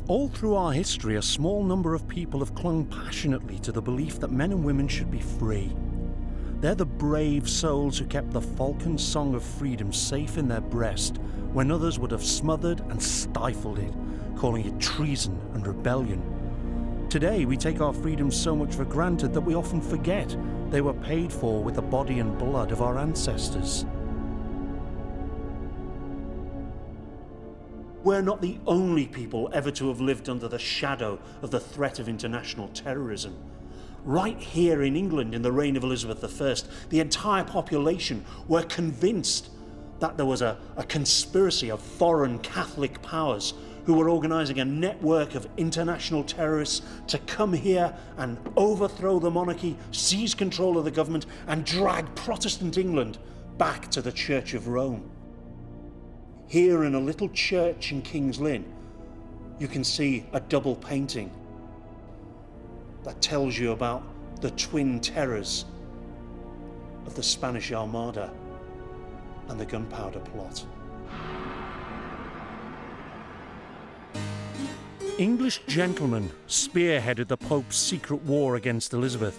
All through our history, a small number of people have clung passionately to the belief that men and women should be free. They're the brave souls who kept the falcon song of freedom safe in their breast when others would have smothered and stifled it, calling it treason and rebellion. Today, we take our freedom so much for granted that we often forget they were paid for with the body and blood of our ancestors. We're not the only people ever to have lived under the shadow of the threat of international terrorism. Right here in England in the reign of Elizabeth I, the entire population were convinced that there was a conspiracy of foreign Catholic powers who were organising a network of international terrorists to come here and overthrow the monarchy, seize control of the government and drag Protestant England back to the Church of Rome. Here in a little church in King's Lynn, you can see a double painting that tells you about the twin terrors of the Spanish Armada and the Gunpowder Plot. English gentlemen spearheaded the Pope's secret war against Elizabeth.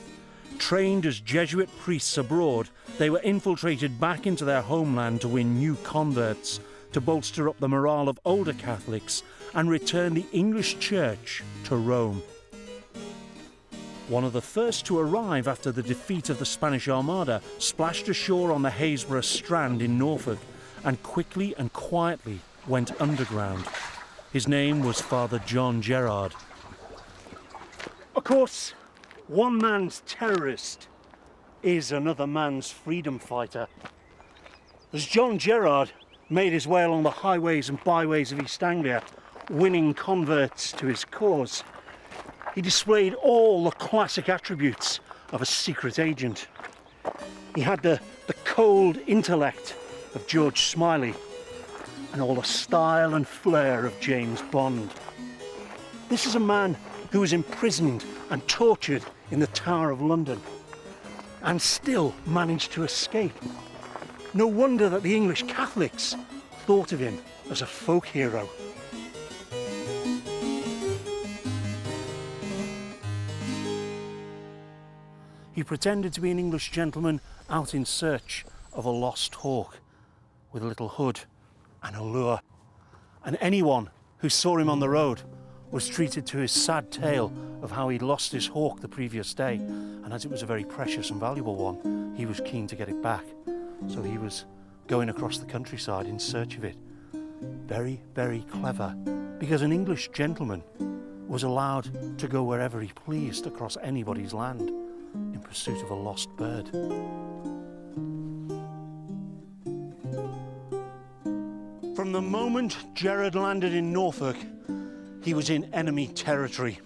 Trained as Jesuit priests abroad, they were infiltrated back into their homeland to win new converts, to bolster up the morale of older Catholics and return the English Church to Rome. One of the first to arrive after the defeat of the Spanish Armada splashed ashore on the Haysborough Strand in Norfolk and quickly and quietly went underground. His name was Father John Gerard. Of course, one man's terrorist is another man's freedom fighter. As John Gerard made his way along the highways and byways of East Anglia, winning converts to his cause, he displayed all the classic attributes of a secret agent. He had the cold intellect of George Smiley and all the style and flair of James Bond. This is a man who was imprisoned and tortured in the Tower of London and still managed to escape. No wonder that the English Catholics thought of him as a folk hero. He pretended to be an English gentleman out in search of a lost hawk with a little hood and a lure. And anyone who saw him on the road was treated to his sad tale of how he'd lost his hawk the previous day, and as it was a very precious and valuable one, he was keen to get it back. So he was going across the countryside in search of it. Very, very clever, because an English gentleman was allowed to go wherever he pleased across anybody's land in pursuit of a lost bird. From the moment Gerard landed in Norfolk, he was in enemy territory.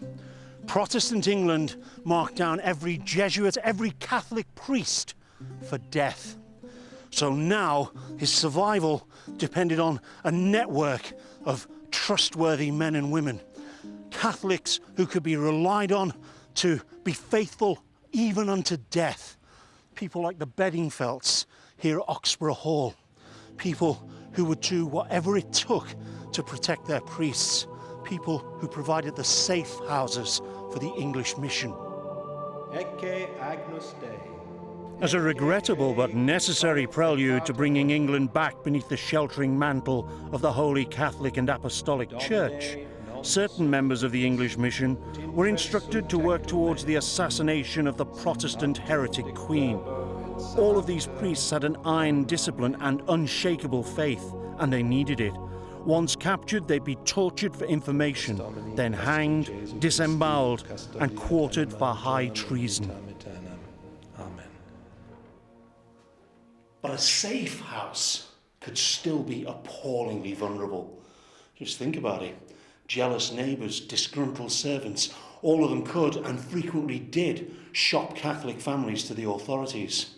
Protestant England marked down every Jesuit, every Catholic priest for death. So now his survival depended on a network of trustworthy men and women, Catholics who could be relied on to be faithful even unto death. People like the Bedingfelts here at Oxborough Hall, people who would do whatever it took to protect their priests, people who provided the safe houses for the English mission. Ecce Agnus Dei. As a regrettable but necessary prelude to bringing England back beneath the sheltering mantle of the Holy Catholic and Apostolic Church, certain members of the English mission were instructed to work towards the assassination of the Protestant heretic Queen. All of these priests had an iron discipline and unshakable faith, and they needed it. Once captured, they'd be tortured for information, then hanged, disemboweled, and quartered for high treason. Amen. But a safe house could still be appallingly vulnerable. Just think about it. Jealous neighbours, disgruntled servants, all of them could and frequently did shop Catholic families to the authorities.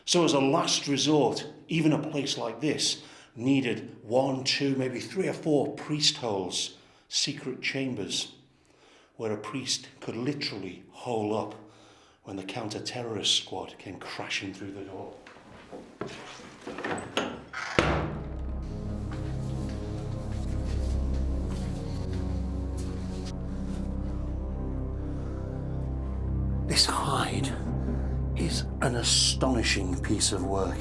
So as a last resort, even a place like this needed 1, 2, maybe 3 or 4 priest holes, secret chambers, where a priest could literally hole up when the counter-terrorist squad came crashing through the door. an astonishing piece of work.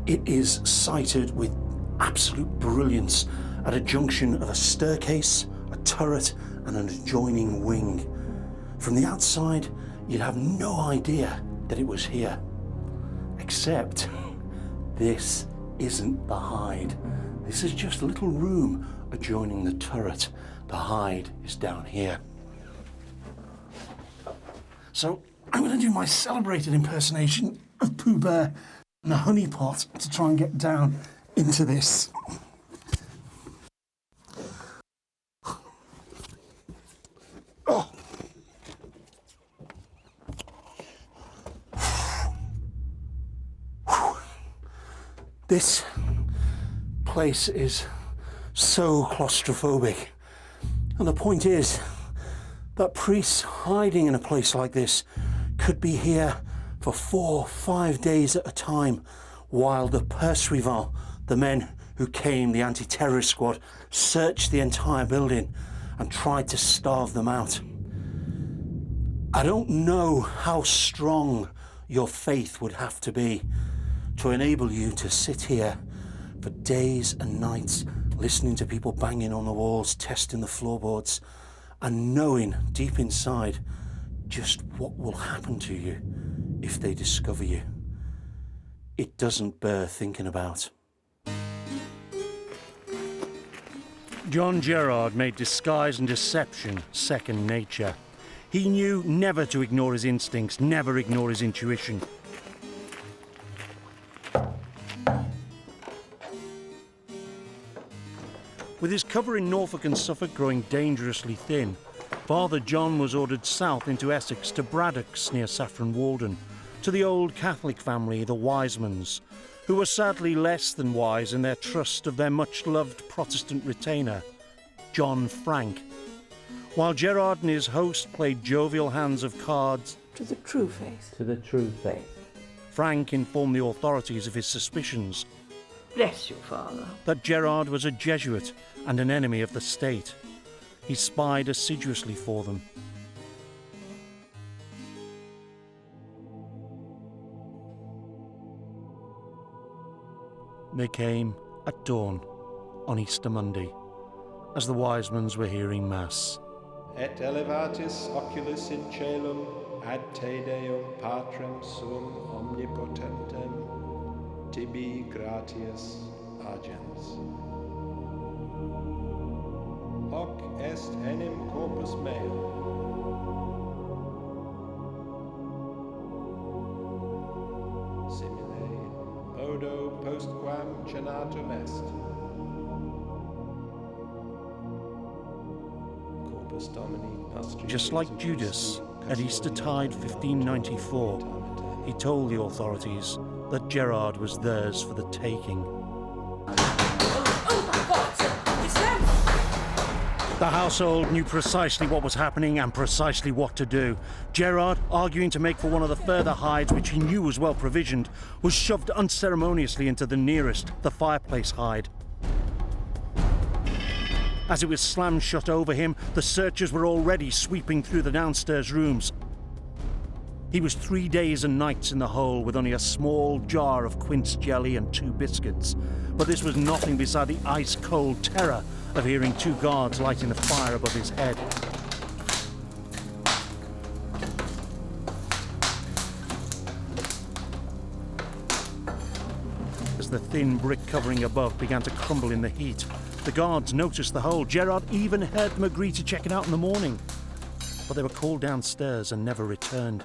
It is sited with absolute brilliance at a junction of a staircase, a turret, and an adjoining wing. From the outside, you'd have no idea that it was here. Except, this isn't the hide. This is just a little room adjoining the turret. The hide is down here. So, I'm going to do my celebrated impersonation of Pooh Bear and the honey pot to try and get down into this. Oh. This place is so claustrophobic. And the point is that priests hiding in a place like this could be here for 4 or 5 days at a time, while the pursuivants, the men who came, the anti-terrorist squad, searched the entire building and tried to starve them out. I don't know how strong your faith would have to be to enable you to sit here for days and nights listening to people banging on the walls, testing the floorboards, and knowing deep inside just what will happen to you if they discover you. It doesn't bear thinking about. John Gerard made disguise and deception second nature. He knew never to ignore his instincts, never ignore his intuition. With his cover in Norfolk and Suffolk growing dangerously thin, Father John was ordered south into Essex to Braddock's near Saffron Walden, to the old Catholic family, the Wisemans, who were sadly less than wise in their trust of their much-loved Protestant retainer, John Frank. While Gerard and his host played jovial hands of cards to the true faith. To the true faith. Frank informed the authorities of his suspicions. Bless you, Father. That Gerard was a Jesuit and an enemy of the state. He spied assiduously for them. They came at dawn on Easter Monday, as the Wisemans were hearing Mass. Et elevatis oculis in caelum ad te Deum Patrem sum omnipotentem tibi gratias agens. Hoc est enim corpus meum. Simile modo postquam cenatum est. Corpus Domini nostri. Just like Judas at Eastertide 1594, he told the authorities that Gerard was theirs for the taking. Oh my God! It's them! The household knew precisely what was happening and precisely what to do. Gerard, arguing to make for one of the further hides, which he knew was well provisioned, was shoved unceremoniously into the nearest, the fireplace hide. As it was slammed shut over him, the searchers were already sweeping through the downstairs rooms. He was 3 days and nights in the hole with only a small jar of quince jelly and 2 biscuits. But this was nothing beside the ice-cold terror of hearing 2 guards lighting the fire above his head. As the thin brick covering above began to crumble in the heat, the guards noticed the hole. Gerard even heard them agree to check it out in the morning. But they were called downstairs and never returned.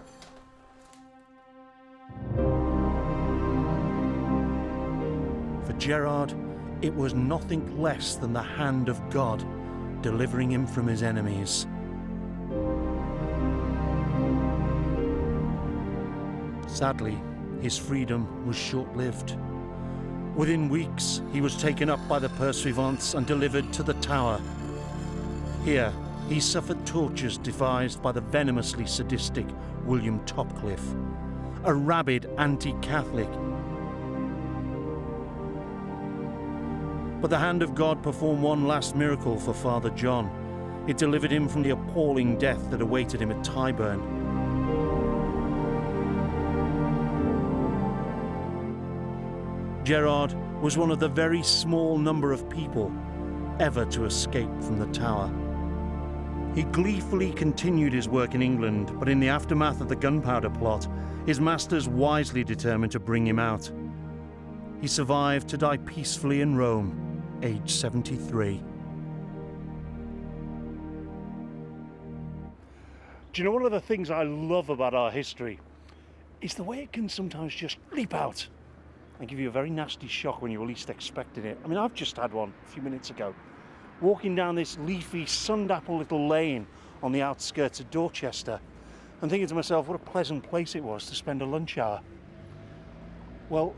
For Gerard, it was nothing less than the hand of God delivering him from his enemies. Sadly, his freedom was short-lived. Within weeks, he was taken up by the pursuivants and delivered to the Tower. Here, he suffered tortures devised by the venomously sadistic William Topcliffe, a rabid anti-Catholic. But the hand of God performed one last miracle for Father John. It delivered him from the appalling death that awaited him at Tyburn. Gerard was one of the very small number of people ever to escape from the tower. He gleefully continued his work in England, but in the aftermath of the gunpowder plot, his masters wisely determined to bring him out. He survived to die peacefully in Rome, aged 73. Do you know, one of the things I love about our history is the way it can sometimes just leap out and give you a very nasty shock when you're least expecting it. I mean, I've just had one a few minutes ago, walking down this leafy, sun-dappled little lane on the outskirts of Dorchester and thinking to myself, what a pleasant place it was to spend a lunch hour. Well,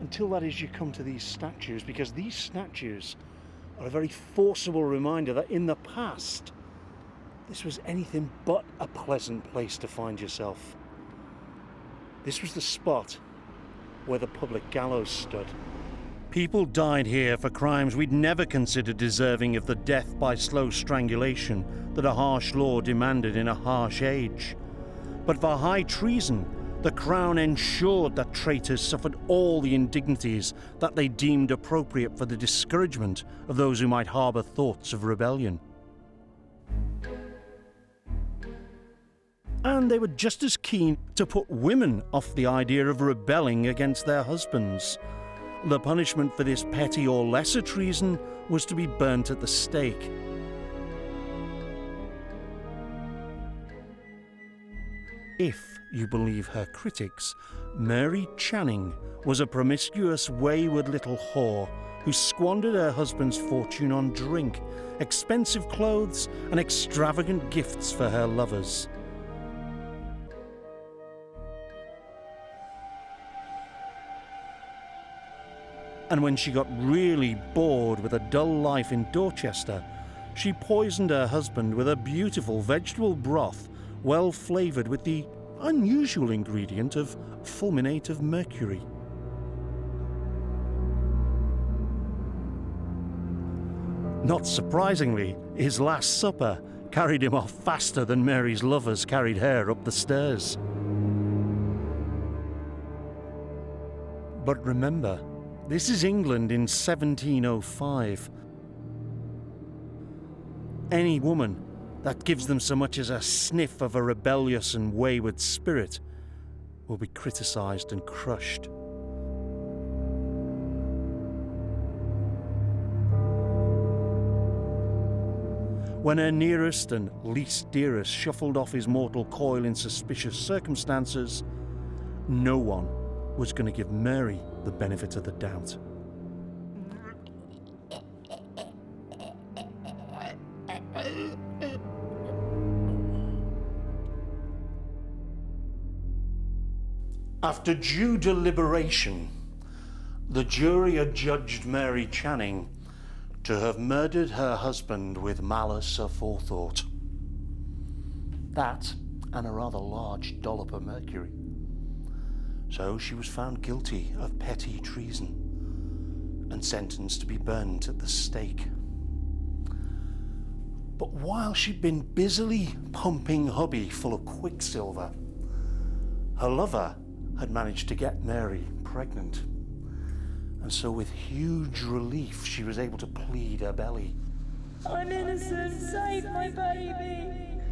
until that is, you come to these statues, because these statues are a very forcible reminder that in the past, this was anything but a pleasant place to find yourself. This was the spot where the public gallows stood. People died here for crimes we'd never considered deserving of the death by slow strangulation that a harsh law demanded in a harsh age. But for high treason, the Crown ensured that traitors suffered all the indignities that they deemed appropriate for the discouragement of those who might harbour thoughts of rebellion. And they were just as keen to put women off the idea of rebelling against their husbands. The punishment for this petty or lesser treason was to be burnt at the stake. If you believe her critics, Mary Channing was a promiscuous, wayward little whore who squandered her husband's fortune on drink, expensive clothes, and extravagant gifts for her lovers. And when she got really bored with a dull life in Dorchester, she poisoned her husband with a beautiful vegetable broth, well flavoured with the unusual ingredient of fulminate of mercury. Not surprisingly, his Last Supper carried him off faster than Mary's lovers carried her up the stairs. But remember, this is England in 1705. Any woman that gives them so much as a sniff of a rebellious and wayward spirit will be criticised and crushed. When her nearest and least dearest shuffled off his mortal coil in suspicious circumstances, no one was going to give Mary the benefit of the doubt. After due deliberation, the jury adjudged Mary Channing to have murdered her husband with malice aforethought. That and a rather large dollop of mercury. So she was found guilty of petty treason and sentenced to be burned at the stake. But while she'd been busily pumping hubby full of quicksilver, her lover had managed to get Mary pregnant. And so with huge relief, she was able to plead her belly. I'm innocent, save my baby.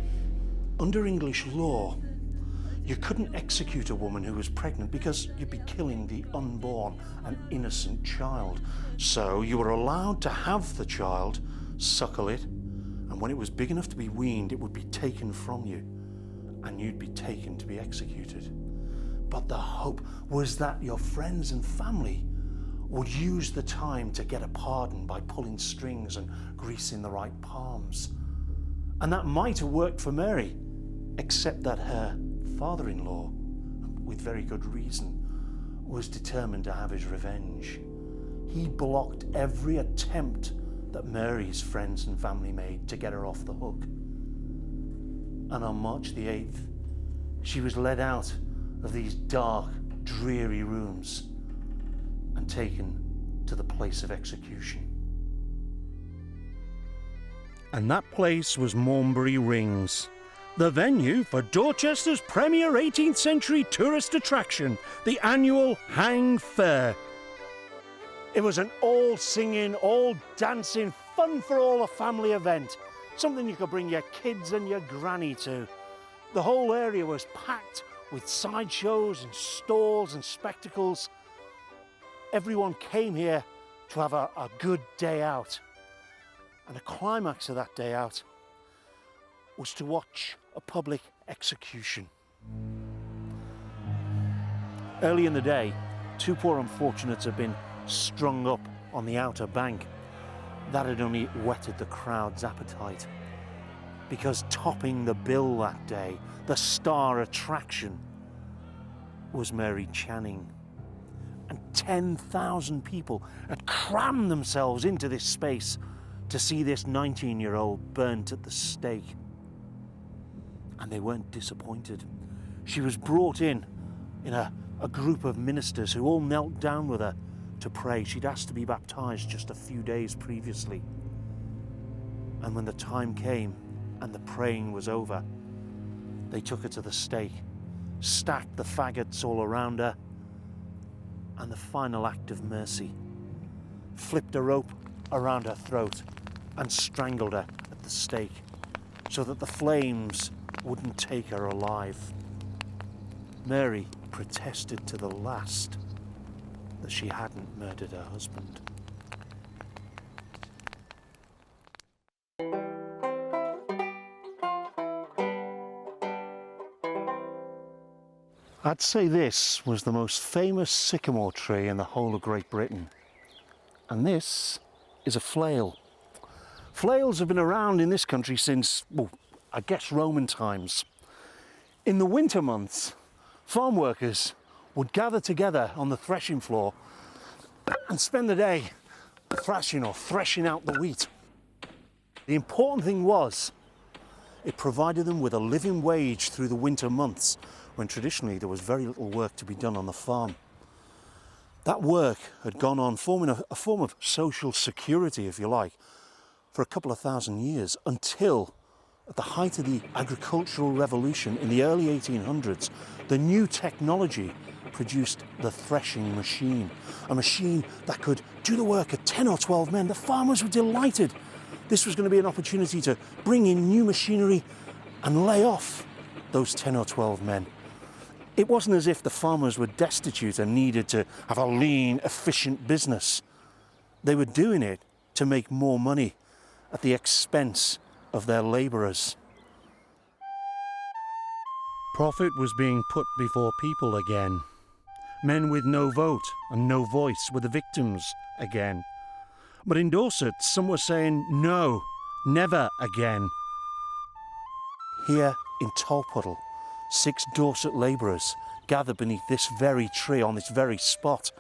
Under English law, you couldn't execute a woman who was pregnant because you'd be killing the unborn and innocent child. So you were allowed to have the child, suckle it, and when it was big enough to be weaned, it would be taken from you, and you'd be taken to be executed. But the hope was that your friends and family would use the time to get a pardon by pulling strings and greasing the right palms. And that might have worked for Mary, except that her father-in-law, with very good reason, was determined to have his revenge. He blocked every attempt that Mary's friends and family made to get her off the hook. And on March the 8th, she was led out of these dark, dreary rooms and taken to the place of execution. And that place was Mornbury Rings, the venue for Dorchester's premier 18th century tourist attraction, the annual Hang Fair. It was an all singing, all dancing, fun for all a family event. Something you could bring your kids and your granny to. The whole area was packed with sideshows and stalls and spectacles. Everyone came here to have a good day out. And the climax of that day out was to watch a public execution. Early in the day, two poor unfortunates had been strung up on the outer bank. That had only whetted the crowd's appetite, because topping the bill that day, the star attraction, was Mary Channing. And 10,000 people had crammed themselves into this space to see this 19-year-old burnt at the stake. And they weren't disappointed. She was brought in a group of ministers who all knelt down with her to pray. She'd asked to be baptized just a few days previously. And when the time came and the praying was over, they took her to the stake, stacked the faggots all around her, and the final act of mercy, flipped a rope around her throat and strangled her at the stake so that the flames wouldn't take her alive. Mary protested to the last that she hadn't murdered her husband. I'd say this was the most famous sycamore tree in the whole of Great Britain. And this is a flail. Flails have been around in this country since, well, I guess Roman times. In the winter months, farm workers would gather together on the threshing floor and spend the day thrashing or threshing out the wheat. The important thing was, it provided them with a living wage through the winter months, when traditionally there was very little work to be done on the farm. That work had gone on forming a form of social security, if you like, for a couple of thousand years, until at the height of the agricultural revolution in the early 1800s, the new technology produced the threshing machine, a machine that could do the work of 10 or 12 men. The farmers were delighted. This was going to be an opportunity to bring in new machinery and lay off those 10 or 12 men. It wasn't as if the farmers were destitute and needed to have a lean, efficient business. They were doing it to make more money at the expense of their labourers. Profit was being put before people again. Men with no vote and no voice were the victims again. But in Dorset, some were saying, no, never again. Here in Tolpuddle, 6 Dorset labourers gathered beneath this very tree on this very spot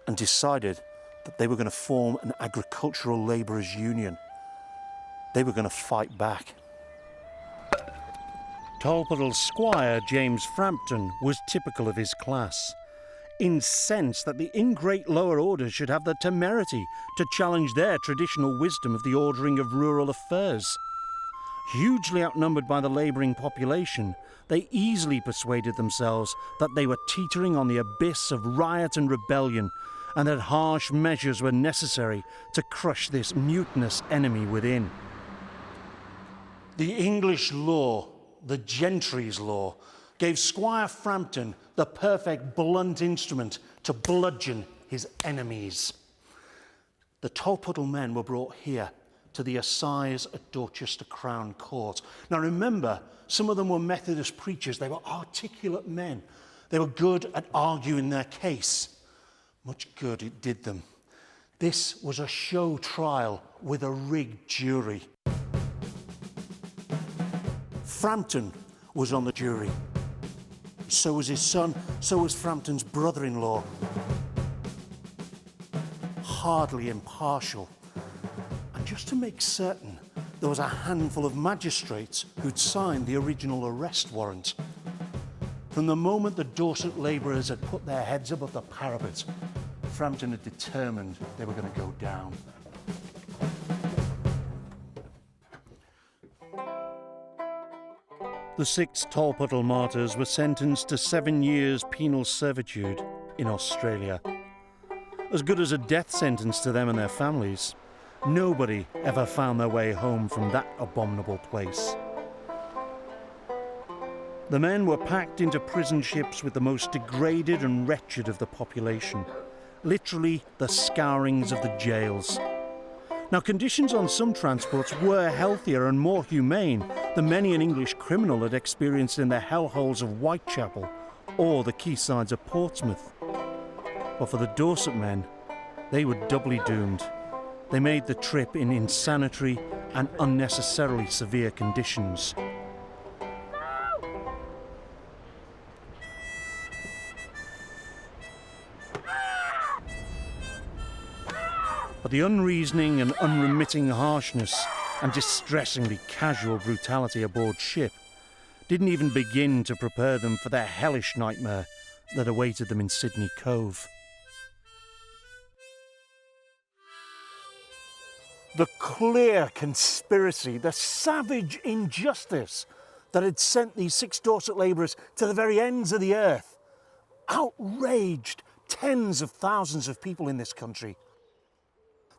and decided that they were going to form an agricultural labourers' union. They were going to fight back. Tolpuddle's squire, James Frampton, was typical of his class, incensed that the ingrate lower orders should have the temerity to challenge their traditional wisdom of the ordering of rural affairs. Hugely outnumbered by the labouring population, they easily persuaded themselves that they were teetering on the abyss of riot and rebellion, and that harsh measures were necessary to crush this mutinous enemy within. The English law, the gentry's law, gave Squire Frampton the perfect blunt instrument to bludgeon his enemies. The Tolpuddle men were brought here to the assize at Dorchester Crown Court. Now remember, some of them were Methodist preachers. They were articulate men. They were good at arguing their case. Much good it did them. This was a show trial with a rigged jury. Frampton was on the jury. So was his son, so was Frampton's brother-in-law. Hardly impartial. And just to make certain, there was a handful of magistrates who'd signed the original arrest warrant. From the moment the Dorset labourers had put their heads above the parapet, Frampton had determined they were going to go down. The 6 Tolpuddle martyrs were sentenced to 7 years penal servitude in Australia. as good as a death sentence to them and their families. Nobody ever found their way home from that abominable place. The men were packed into prison ships with the most degraded and wretched of the population, literally the scourings of the jails. Now, conditions on some transports were healthier and more humane than many an English criminal had experienced in the hellholes of Whitechapel or the quaysides of Portsmouth. But for the Dorset men, they were doubly doomed. They made the trip in insanitary and unnecessarily severe conditions. But the unreasoning and unremitting harshness and distressingly casual brutality aboard ship didn't even begin to prepare them for the hellish nightmare that awaited them in Sydney Cove. The clear conspiracy, the savage injustice that had sent these 6 Dorset labourers to the very ends of the earth outraged tens of thousands of people in this country.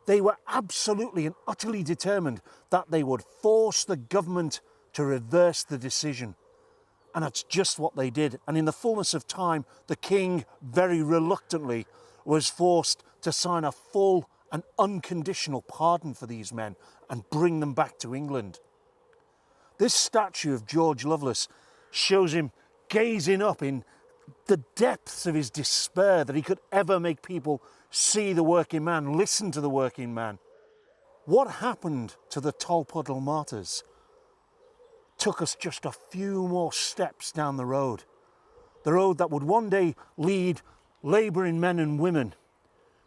They were absolutely and utterly determined that they would force the government to reverse the decision. And that's just what they did. And in the fullness of time, the king, very reluctantly, was forced to sign a full and unconditional pardon for these men and bring them back to England. This statue of George Lovelace shows him gazing up in the depths of his despair that he could ever make people see the working man, listen to the working man. What happened to the Tolpuddle martyrs took us just a few more steps down the road that would one day lead labouring men and women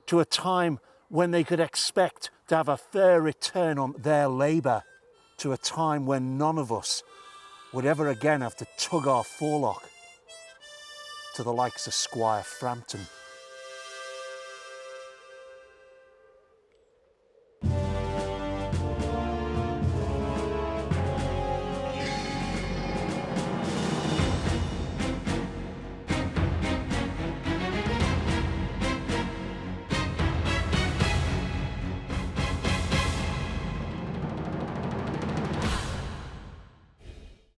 to a time when they could expect to have a fair return on their labour, to a time when none of us would ever again have to tug our forelock to the likes of Squire Frampton.